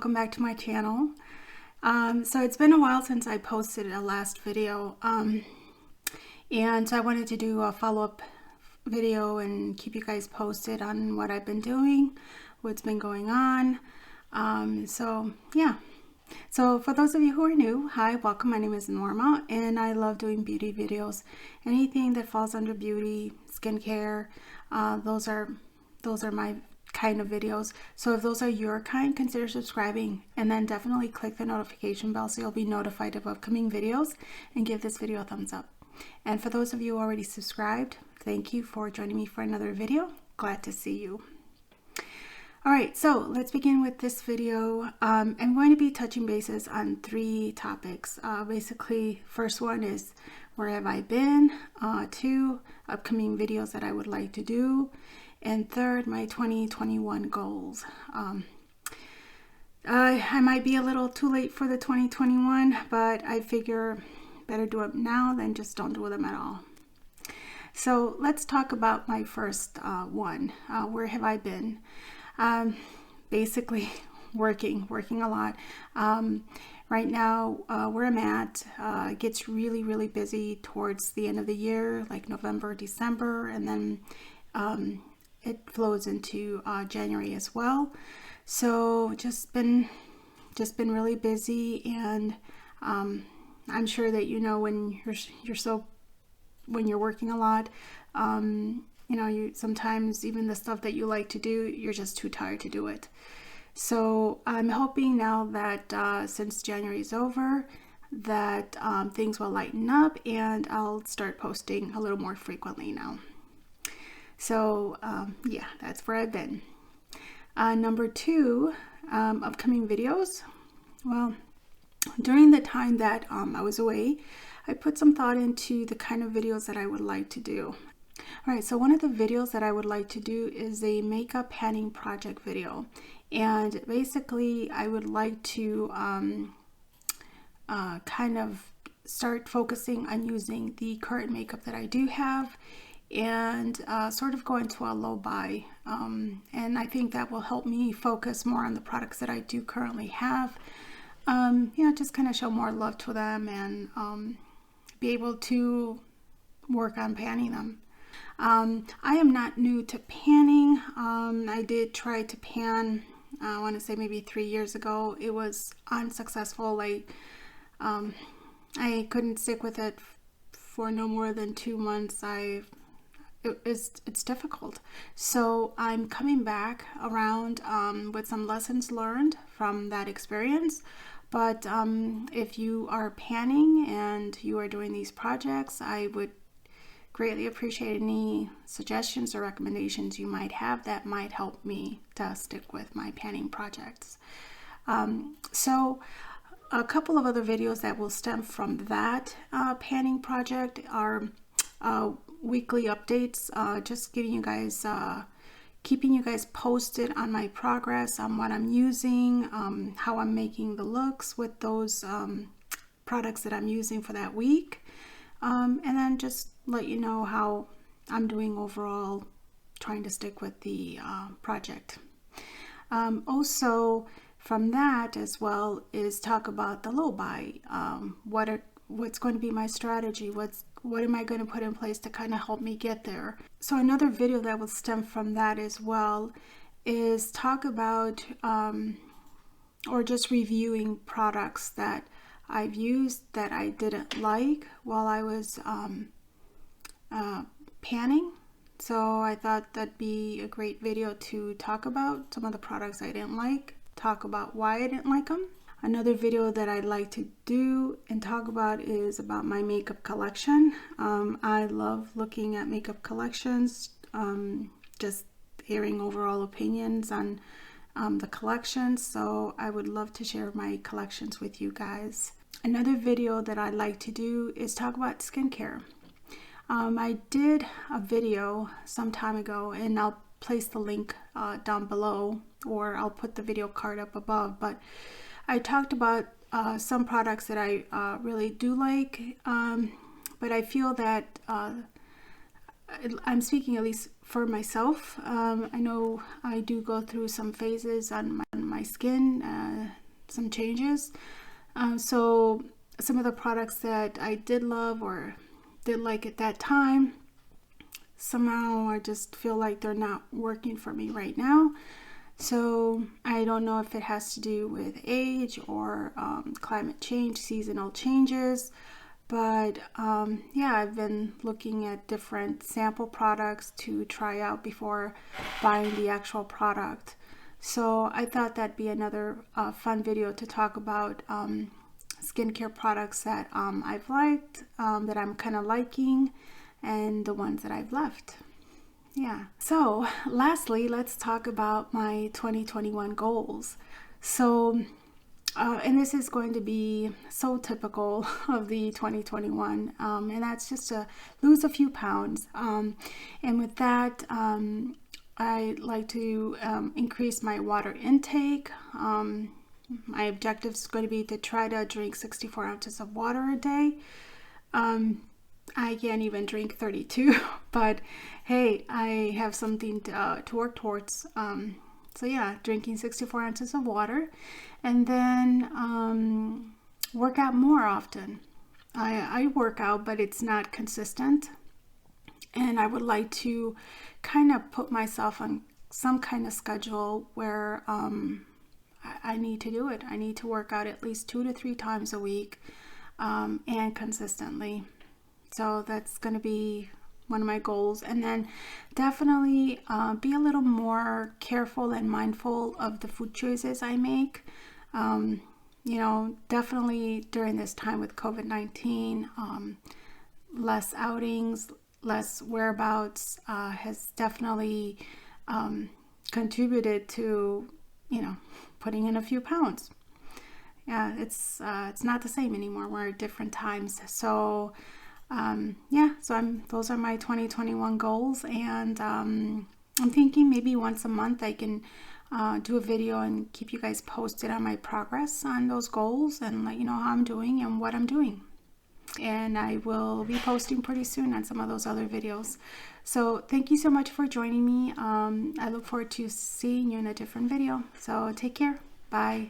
welcome back to my channel. So it's been a while since I posted a last video, and so I wanted to do a follow-up video and keep you guys posted on what I've been doing, what's been going on. So for those of you who are new, hi, welcome. My name is Norma, and I love doing beauty videos. Anything that falls under beauty, skincare, those are my kind of videos. So if those are your kind, consider subscribing, and then definitely click the notification bell so you'll be notified of upcoming videos, and give this video a thumbs up. And for those of you already subscribed, thank you for joining me for another video. Glad to see you. Alright, so let's begin with this video. I'm going to be touching bases on three topics. Basically, first one is where have I been, two, upcoming videos that I would like to do, and third, my 2021 goals. I might be a little too late for the 2021, but I figure better do it now than just don't do them at all. So let's talk about my first one. Where have I been? Basically working a lot. Right now, where I'm at, it gets really busy towards the end of the year, like November, December, and then it flows into January as well. So just been really busy, and I'm sure that you know when you're working a lot, you know, you sometimes even the stuff that you like to do, you're just too tired to do it. So I'm hoping now that since January is over, that things will lighten up and I'll start posting a little more frequently now. So yeah, that's where I've been. Number two, upcoming videos. Well, during the time that I was away, I put some thought into the kind of videos that I would like to do. Alright, so one of the videos that I would like to do is a makeup panning project video. And basically, I would like to kind of start focusing on using the current makeup that I do have, and sort of go into a low buy, and I think that will help me focus more on the products that I do currently have. You know, just kind of show more love to them, and be able to work on panning them. I am not new to panning. I did try to pan, I want to say maybe 3 years ago. It was unsuccessful. I couldn't stick with it for no more than 2 months. It's difficult. So I'm coming back around with some lessons learned from that experience. But if you are panning and you are doing these projects, I would greatly appreciate any suggestions or recommendations you might have that might help me to stick with my panning projects. So a couple of other videos that will stem from that panning project are weekly updates, just giving you guys, keeping you guys posted on my progress, on what I'm using, how I'm making the looks with those products that I'm using for that week, and then just let you know how I'm doing overall, trying to stick with the project. Also from that as well is talk about the low buy. What's going to be my strategy? What am I going to put in place to kind of help me get there? So another video that will stem from that as well is talk about or just reviewing products that I've used that I didn't like while I was panning. So I thought that'd be a great video to talk about some of the products I didn't like, talk about why I didn't like them. Another video that I'd like to do and talk about is about my makeup collection. I love looking at makeup collections, just hearing overall opinions on the collections. So I would love to share my collections with you guys. Another video that I'd like to do is talk about skincare. I did a video some time ago, and I'll place the link down below, or I'll put the video card up above, but I talked about some products that I really do like, but I feel that I'm speaking at least for myself. I know I do go through some phases on my skin, some changes. So some of the products that I did love or did like at that time, somehow I just feel like they're not working for me right now. So I don't know if it has to do with age or climate change, seasonal changes. But yeah, I've been looking at different sample products to try out before buying the actual product. So I thought that'd be another fun video to talk about skincare products that I've liked, that I'm kind of liking, and the ones that I've left. Yeah. So lastly, let's talk about my 2021 goals. So and this is going to be so typical of the 2021, and that's just to lose a few pounds. And with that, I like to increase my water intake. My objective is going to be to try to drink 64 ounces of water a day. I can't even drink 32, but hey, I have something to work towards. So yeah, drinking 64 ounces of water, and then work out more often. I work out, but it's not consistent, and I would like to kind of put myself on some kind of schedule where I need to do it. I need to work out at least 2 to 3 times a week, and consistently. So that's going to be one of my goals. And then definitely be a little more careful and mindful of the food choices I make. You know, definitely during this time with COVID-19, less outings, less whereabouts has definitely contributed to, you know, putting in a few pounds. Yeah, it's not the same anymore. We're at different times. So yeah, so those are my 2021 goals, and I'm thinking maybe once a month I can do a video and keep you guys posted on my progress on those goals and let you know how I'm doing and what I'm doing. And I will be posting pretty soon on some of those other videos. So thank you so much for joining me. I look forward to seeing you in a different video. So take care. Bye.